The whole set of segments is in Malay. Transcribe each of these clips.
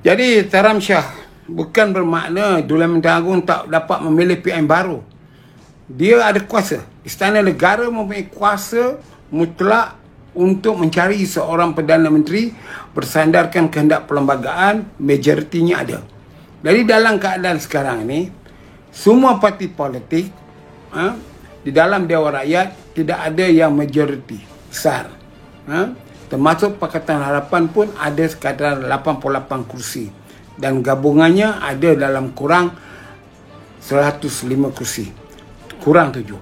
Jadi Taram Shah bukan bermakna Duli Menteri Agung tak dapat memilih PM baru. Dia ada kuasa. Istana Negara mempunyai kuasa mutlak untuk mencari seorang Perdana Menteri bersandarkan kehendak perlembagaan, majoritinya ada. Jadi dalam keadaan sekarang ini, semua parti politik di dalam Dewan Rakyat tidak ada yang majoriti besar. Termasuk Pakatan Harapan pun ada sekadar 88 kursi. Dan gabungannya ada dalam kurang 105 kursi. Kurang 7.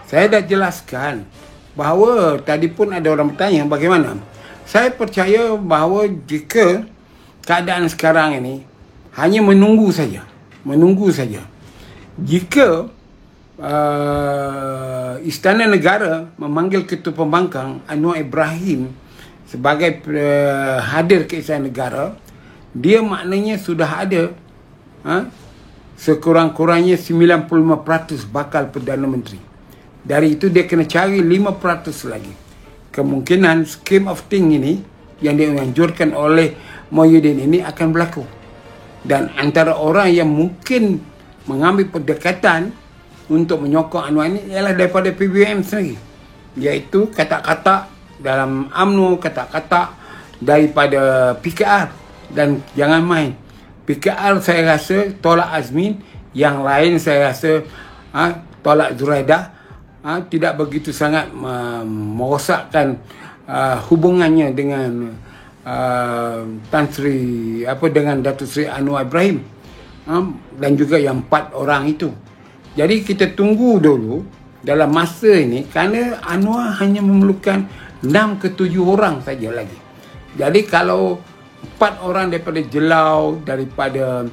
Saya dah jelaskan bahawa tadi pun ada orang bertanya bagaimana. Saya percaya bahawa jika keadaan sekarang ini hanya menunggu saja. Menunggu saja. Jika Istana Negara memanggil Ketua Pembangkang Anwar Ibrahim sebagai hadir ke Istana Negara, dia maknanya sudah ada sekurang-kurangnya 95% bakal Perdana Menteri. Dari itu dia kena cari 5% lagi. Kemungkinan scheme of thing ini yang dianjurkan oleh Muhyiddin ini akan berlaku. Dan antara orang yang mungkin mengambil pendekatan untuk menyokong Anwar ini ialah daripada PBM sendiri. Iaitu kata-kata dalam UMNO, kata-kata daripada PKR. Dan jangan main. PKR saya rasa tolak Azmin, yang lain saya rasa tolak Zuraidah. Tidak begitu sangat merosakkan hubungannya dengan dengan Datuk Seri Anwar Ibrahim dan juga yang 4 orang itu. Jadi kita tunggu dulu dalam masa ini, kerana Anwar hanya memerlukan 6 ke 7 orang saja lagi. Jadi kalau 4 orang daripada Jelau, daripada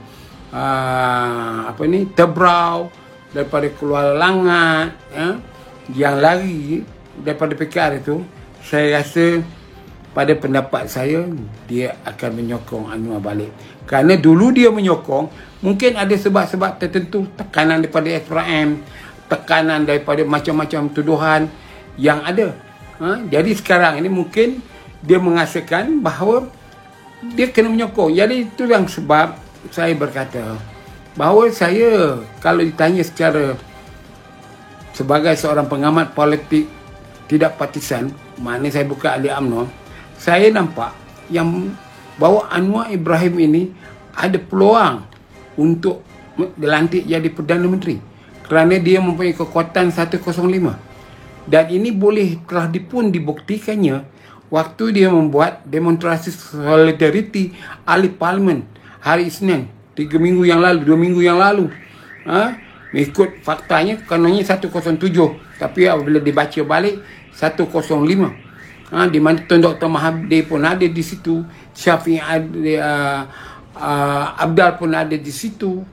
Tebrau, daripada Kuala Langat, yang lari daripada PKR itu, saya rasa pada pendapat saya dia akan menyokong Anwar balik. Kerana dulu dia menyokong, mungkin ada sebab-sebab tertentu, tekanan daripada SPRM, tekanan daripada macam-macam tuduhan yang ada. Jadi sekarang ini mungkin dia mengasakan bahawa dia kena menyokong. Jadi itu yang sebab saya berkata bahawa saya kalau ditanya secara sebagai seorang pengamat politik tidak partisan, maknanya saya bukan ahli UMNO, saya nampak yang bahawa Anwar Ibrahim ini ada peluang untuk dilantik jadi Perdana Menteri kerana dia mempunyai kekuatan 105. Dan ini boleh telah pun dibuktikannya waktu dia membuat demonstrasi solidariti ahli parlimen hari Isnin 2 minggu yang lalu. Mengikut faktanya kononnya 107, tapi apabila dibaca balik 105. Di mana Tun Dr. Mahathir pun ada di situ, Syafiq Abdal pun ada di situ,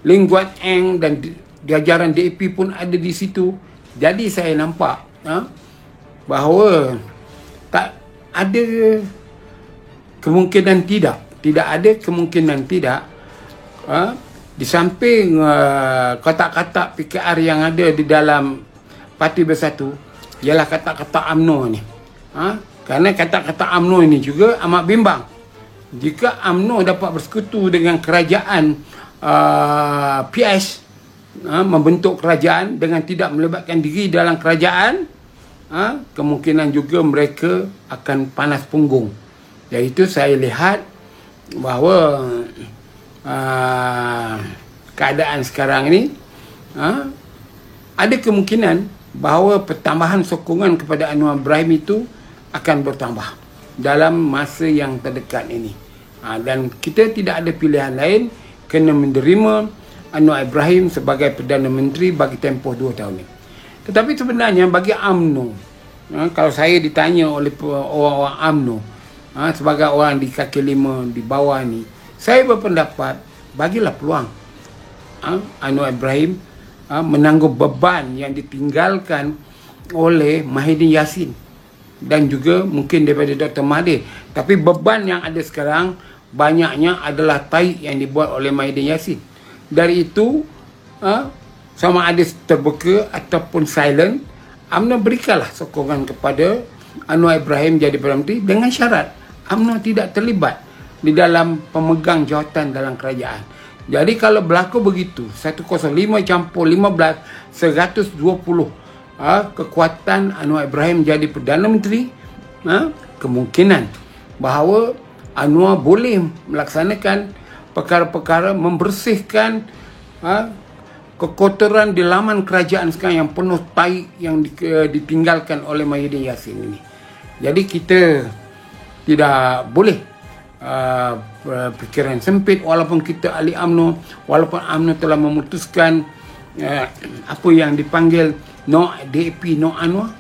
Ling Guat Eng dan jajaran DAP pun ada di situ. Jadi saya nampak bahawa tak ada kemungkinan tidak ada kemungkinan tidak di samping kata-kata PKR yang ada di dalam Parti Bersatu ialah kata-kata UMNO ni. Kerana kata-kata UMNO ini juga amat bimbang. Jika UMNO dapat bersekutu dengan kerajaan PS, membentuk kerajaan dengan tidak melibatkan diri dalam kerajaan, kemungkinan juga mereka akan panas punggung. Iaitu saya lihat bahawa keadaan sekarang ini ada kemungkinan bahawa pertambahan sokongan kepada Anwar Ibrahim itu akan bertambah dalam masa yang terdekat ini. Dan kita tidak ada pilihan lain kena menerima Anwar Ibrahim sebagai Perdana Menteri bagi tempoh 2 tahun ini. Tetapi sebenarnya bagi UMNO, kalau saya ditanya oleh orang-orang UMNO, sebagai orang di kaki 5 di bawah ni, saya berpendapat bagilah peluang Anwar Ibrahim menanggung beban yang ditinggalkan oleh Muhyiddin Yassin dan juga mungkin daripada Dr. Mahathir. Tapi beban yang ada sekarang banyaknya adalah taik yang dibuat oleh Muhyiddin Yassin. Dari itu sama ada terbuka ataupun silent, UMNO berikanlah sokongan kepada Anwar Ibrahim jadi Perdana Menteri dengan syarat UMNO tidak terlibat di dalam pemegang jawatan dalam kerajaan. Jadi kalau berlaku begitu, 105 campur 15, 120 kekuatan Anwar Ibrahim jadi Perdana Menteri, kemungkinan bahawa Anwar boleh melaksanakan perkara-perkara membersihkan kekotoran di laman kerajaan sekarang yang penuh tai yang ditinggalkan oleh Muhyiddin Yassin ini. Jadi kita tidak boleh fikiran sempit walaupun kita ahli UMNO, walaupun UMNO telah memutuskan apa yang dipanggil no DAP no Anwar.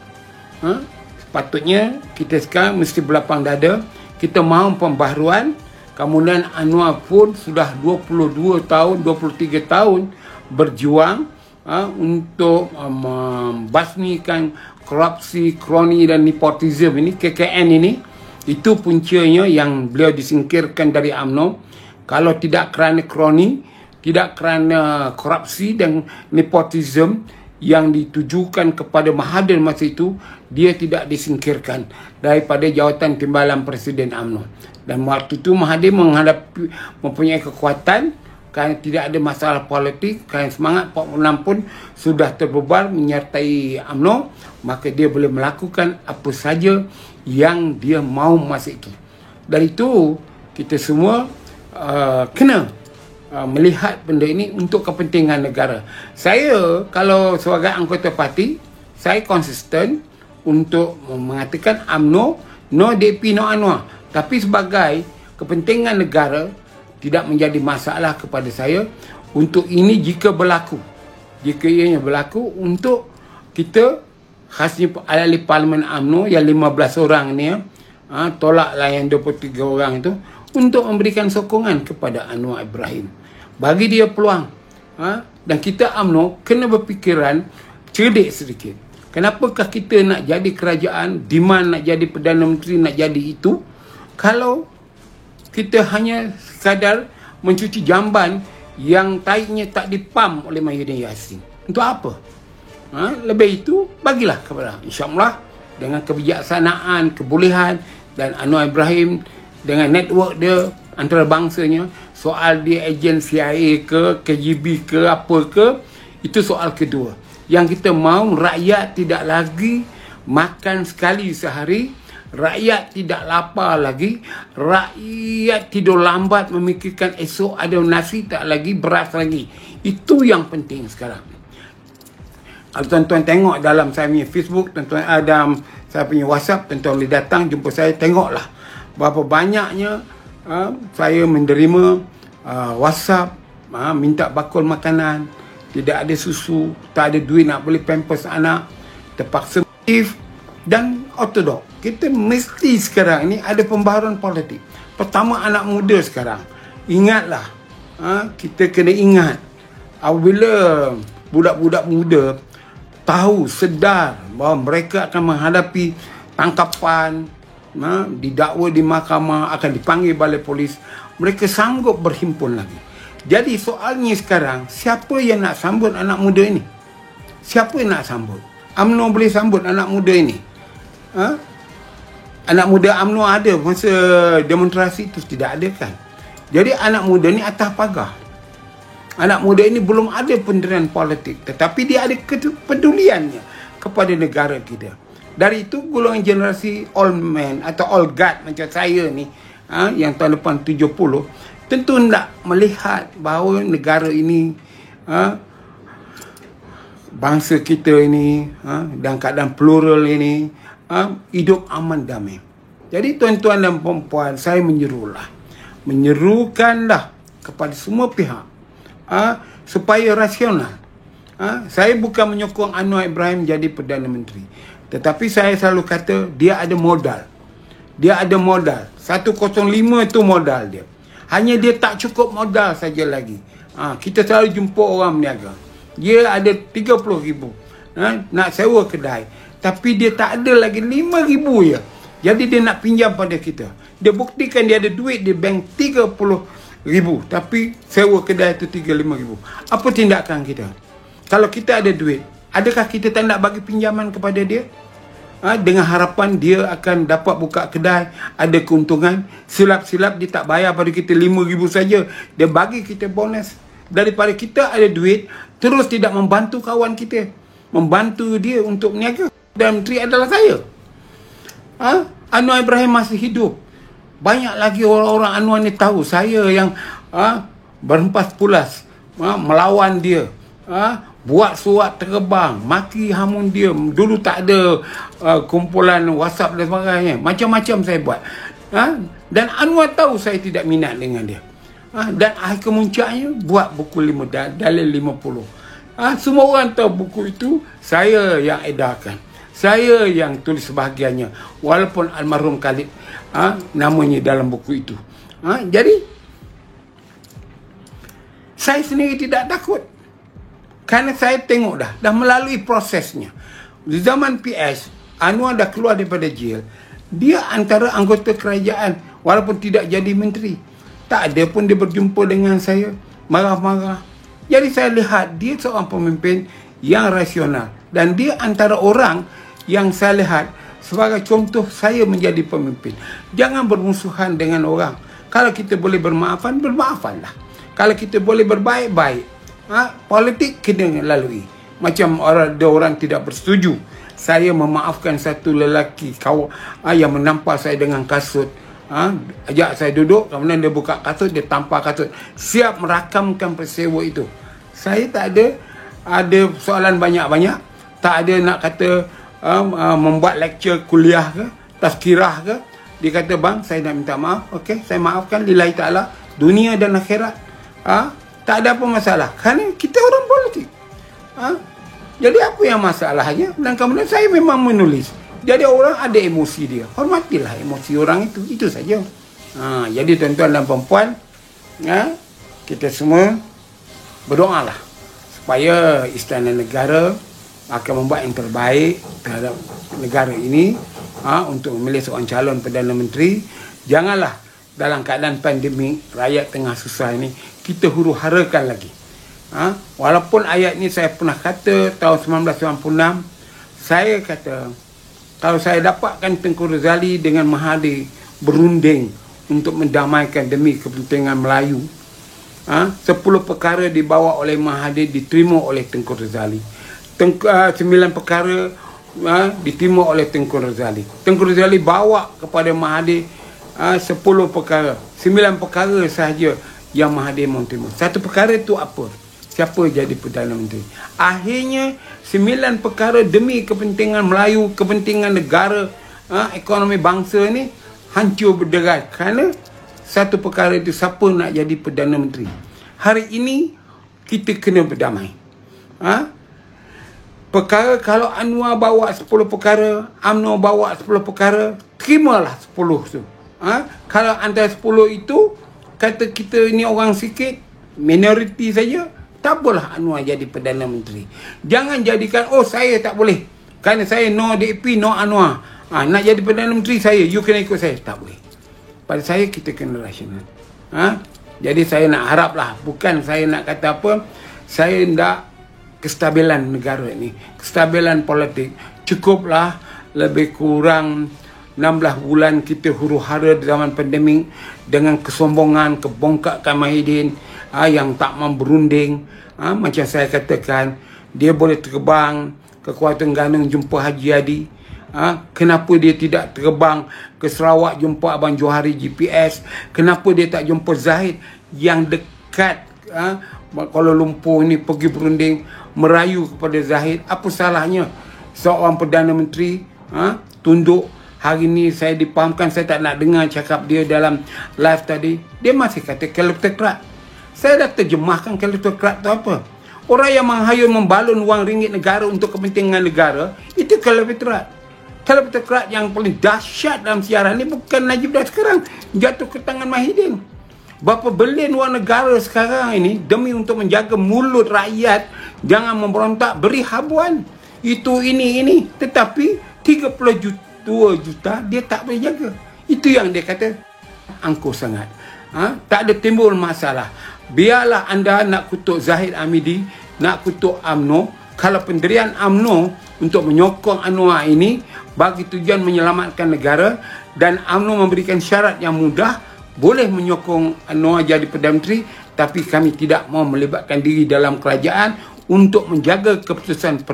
Sepatutnya kita sekarang mesti berlapang dada, kita mahu pembaharuan. Kemudian Anwar pun sudah 22 tahun, 23 tahun berjuang untuk membasmikan korupsi, kroni dan nepotisme ini, KKN ini. Itu puncanya yang beliau disingkirkan dari UMNO. Kalau tidak kerana kroni, tidak kerana korupsi dan nepotisme yang ditujukan kepada Mahathir masa itu, dia tidak disingkirkan daripada jawatan timbalan Presiden UMNO. Dan waktu itu Mahathir mempunyai kekuatan kerana tidak ada masalah politik, kerana semangat 46 pun sudah terbubar menyertai UMNO, maka dia boleh melakukan apa saja yang dia mahu masa itu. Dari itu kita semua kena melihat benda ini untuk kepentingan negara. Saya kalau sebagai anggota parti, saya konsisten untuk mengatakan UMNO no DP no Anwar. Tapi sebagai kepentingan negara, tidak menjadi masalah kepada saya untuk ini jika berlaku. Jika ianya berlaku untuk kita, khasnya ahli Parlimen UMNO yang 15 orang ni, tolaklah yang 23 orang itu, untuk memberikan sokongan kepada Anwar Ibrahim. Bagi dia peluang. Dan kita UMNO kena berfikiran cerdik sedikit. Kenapakah kita nak jadi kerajaan, demand nak jadi Perdana Menteri, nak jadi itu, kalau kita hanya sekadar mencuci jamban yang taiknya tak dipam oleh Muhyiddin Yassin. Untuk apa? Lebih itu, bagilah kepada insyaAllah dengan kebijaksanaan, kebolehan dan Anwar Ibrahim dengan network dia antarabangsanya, soal dia ejen CIA ke, KGB ke, apa ke, itu soal kedua. Yang kita mahu rakyat tidak lagi makan sekali sehari, rakyat tidak lapar lagi, rakyat tidur lambat memikirkan esok ada nasi tak lagi, beras lagi. Itu yang penting sekarang. Kalau tuan-tuan tengok dalam saya punya Facebook, tuan-tuan ada saya punya WhatsApp, tuan-tuan boleh datang jumpa saya, tengoklah berapa banyaknya saya menerima WhatsApp, minta bakul makanan, tidak ada susu, tak ada duit nak beli pampers anak, terpaksa aktif dan ortodok. Kita mesti sekarang ini ada pembaharuan politik. Pertama, anak muda sekarang, ingatlah, kita kena ingat apabila budak-budak muda tahu, sedar bahawa mereka akan menghadapi tangkapan, didakwa di mahkamah, akan dipanggil balai polis, mereka sanggup berhimpun lagi. Jadi soalnya sekarang, siapa yang nak sambut anak muda ini? Siapa yang nak sambut? UMNO boleh sambut anak muda ini? Anak muda UMNO ada masa demonstrasi itu? Tidak ada kan? Jadi anak muda ni atas pagar. Anak muda ini belum ada pendirian politik, tetapi dia ada kepeduliannya kepada negara kita. Dari itu golongan generasi old man atau old guard macam saya ni, yang tahun depan 70, tentu hendak melihat bahawa negara ini, bangsa kita ini, dalam keadaan plural ini, hidup aman damai. Jadi tuan-tuan dan puan-puan, saya menyerukanlah kepada semua pihak supaya rasional. Saya bukan menyokong Anwar Ibrahim jadi Perdana Menteri, tetapi saya selalu kata dia ada modal. Dia ada modal. 105 itu modal dia. Hanya dia tak cukup modal saja lagi. Kita selalu jumpa orang berniaga, dia ada 30,000 nak sewa kedai, tapi dia tak ada lagi 5,000 je. Jadi dia nak pinjam pada kita. Dia buktikan dia ada duit di bank 30,000, tapi sewa kedai itu 35,000. Apa tindakan kita? Kalau kita ada duit, adakah kita tak nak bagi pinjaman kepada dia? dengan harapan dia akan dapat buka kedai, ada keuntungan. Silap-silap dia tak bayar pada kita 5,000 saja, dia bagi kita bonus. Daripada kita ada duit, terus tidak membantu kawan kita, membantu dia untuk berniaga. Dan menteri adalah saya. Anwar Ibrahim masih hidup. Banyak lagi orang-orang Anwar ni tahu saya yang berhempas pulas melawan dia, buat surat terbang, maki hamun dia. Dulu tak ada kumpulan WhatsApp dan sebagainya, macam-macam saya buat. Dan Anwar tahu saya tidak minat dengan dia. Dan akhir kemuncaknya buat buku 5 dalil 50. Semua orang tahu buku itu saya yang edarkan, saya yang tulis sebahagiannya, walaupun almarhum Khalid namanya dalam buku itu. Jadi saya sendiri tidak takut, kerana saya tengok dah melalui prosesnya. Di zaman PS, Anwar dah keluar daripada jail. Dia antara anggota kerajaan, walaupun tidak jadi menteri. Tak ada pun dia berjumpa dengan saya marah-marah. Jadi saya lihat dia seorang pemimpin yang rasional. Dan dia antara orang yang saya lihat sebagai contoh saya menjadi pemimpin. Jangan bermusuhan dengan orang. Kalau kita boleh bermaafan, bermaafanlah. Kalau kita boleh berbaik-baik. Politik kena lalui. Macam orang tidak bersetuju saya memaafkan satu lelaki yang menampar saya dengan kasut. Ajak saya duduk, kemudian dia buka kasut, dia tampar kasut, siap merakamkan peristiwa itu. Saya tak ada soalan banyak-banyak, tak ada nak kata membuat lecture kuliah ke, tazkirah ke. Dia kata, bang, saya nak minta maaf. Okey, saya maafkan lillahi ta'ala, dunia dan akhirat. Tak ada apa masalah, kerana kita orang politik. Jadi apa yang masalahnya? Dan kemudian saya memang menulis. Jadi orang ada emosi dia, hormatilah emosi orang itu saja. Jadi tuan-tuan dan puan-puan, kita semua berdoalah supaya Istana Negara akan membuat yang terbaik terhadap negara ini, untuk memilih seorang calon Perdana Menteri. Janganlah dalam keadaan pandemik, rakyat tengah susah ini, kita huru-harakan lagi. Walaupun ayat ni saya pernah kata tahun 1996, saya kata, kalau saya dapatkan Tengku Razali dengan Mahathir berunding untuk mendamaikan demi kepentingan Melayu, 10 perkara dibawa oleh Mahathir diterima oleh Tengku Razali. 9 perkara diterima oleh Tengku Razali. Tengku Razali bawa kepada Mahathir 10 perkara. 9 perkara sahaja yang Mahathir mahu terima. Satu perkara itu apa? Siapa jadi Perdana Menteri? Akhirnya 9 perkara demi kepentingan Melayu, kepentingan negara, ekonomi bangsa ni hancur berderai kerana satu perkara itu, siapa nak jadi Perdana Menteri. Hari ini kita kena berdamai. Perkara kalau Anwar bawa 10 perkara, UMNO bawa 10 perkara, terimalah 10 tu. Kalau antara 10 itu kata kita ni orang sikit, minoriti saja, tak apalah Anwar jadi Perdana Menteri. Jangan jadikan, saya tak boleh, kerana saya no DAP, no Anwar. Nak jadi Perdana Menteri saya, you kena ikut saya. Tak boleh. Pada saya, kita kena rasional. Jadi saya nak haraplah, bukan saya nak kata apa, saya nak kestabilan negara ini, kestabilan politik. Cukuplah lebih kurang 16 bulan kita huru-hara di zaman pandemik dengan kesombongan, kebongkakan Mahidin yang tak mau berunding. Macam saya katakan, dia boleh terbang ke Kuala Terengganu jumpa Haji Hadi. Kenapa dia tidak terbang ke Sarawak jumpa Abang Johari GPS? Kenapa dia tak jumpa Zahid yang dekat Kuala Lumpur ni, pergi berunding, merayu kepada Zahid? Apa salahnya seorang Perdana Menteri tunduk? Hari ni saya dipahamkan, saya tak nak dengar cakap dia dalam live tadi, dia masih kata kleptokrat. Saya dah terjemahkan kleptokrat tu apa. Orang yang menghayal membalun wang ringgit negara untuk kepentingan negara, itu kleptokrat. Kleptokrat yang paling dahsyat dalam siaran ni bukan Najib dah sekarang, jatuh ke tangan Mahidin. Berapa bilion wang negara sekarang ini demi untuk menjaga mulut rakyat jangan memberontak, beri habuan itu ini. Tetapi 32 juta dia tak boleh jaga. Itu yang dia kata angkuh sangat. Tak ada timbul masalah. Biarlah anda nak kutuk Zahid Hamidi, nak kutuk UMNO. Kalau pendirian UMNO untuk menyokong Anwar ini bagi tujuan menyelamatkan negara, dan UMNO memberikan syarat yang mudah, boleh menyokong Anwar jadi Perdana Menteri, tapi kami tidak mau melibatkan diri dalam kerajaan untuk menjaga keputusan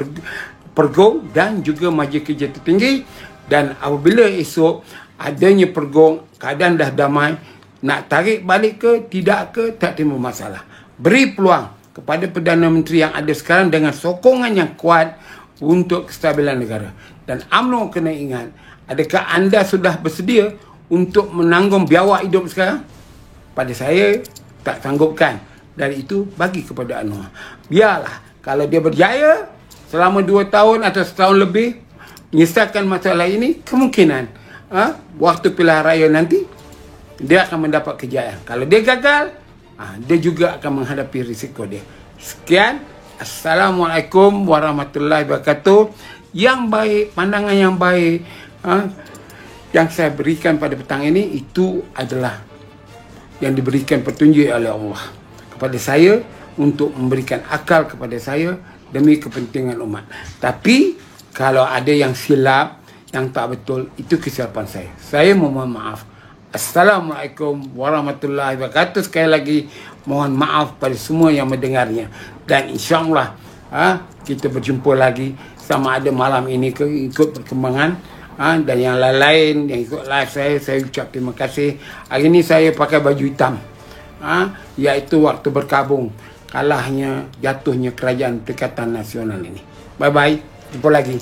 Pergong dan juga Majlis Kerja Tertinggi. Dan apabila esok adanya Pergong, keadaan dah damai, nak tarik balik ke tidak ke, tak timbul masalah. Beri peluang kepada Perdana Menteri yang ada sekarang dengan sokongan yang kuat untuk kestabilan negara. Dan UMNO kena ingat, adakah anda sudah bersedia untuk menanggung biawak hidup sekarang? Pada saya, tak sanggupkan. Dari itu, bagi kepada Anwar. Biarlah, kalau dia berjaya selama 2 tahun atau setahun lebih menyelesaikan masalah ini, kemungkinan waktu pilihan raya nanti dia akan mendapat kejayaan. Kalau dia gagal, dia juga akan menghadapi risiko dia. Sekian. Assalamualaikum warahmatullahi wabarakatuh. Yang baik, pandangan yang baik yang saya berikan pada petang ini, itu adalah yang diberikan petunjuk oleh Allah kepada saya untuk memberikan akal kepada saya demi kepentingan umat. Tapi kalau ada yang silap, yang tak betul, itu kesilapan saya. Saya mohon maaf. Assalamualaikum warahmatullahi wabarakatuh. Sekali lagi mohon maaf pada semua yang mendengarnya. Dan insyaAllah kita berjumpa lagi, sama ada malam ini ke ikut perkembangan. Dan yang lain-lain yang ikut live saya ucap terima kasih. Hari ini saya pakai baju hitam, iaitu waktu berkabung kalahnya, jatuhnya kerajaan Perikatan Nasional ini. Bye-bye, jumpa lagi.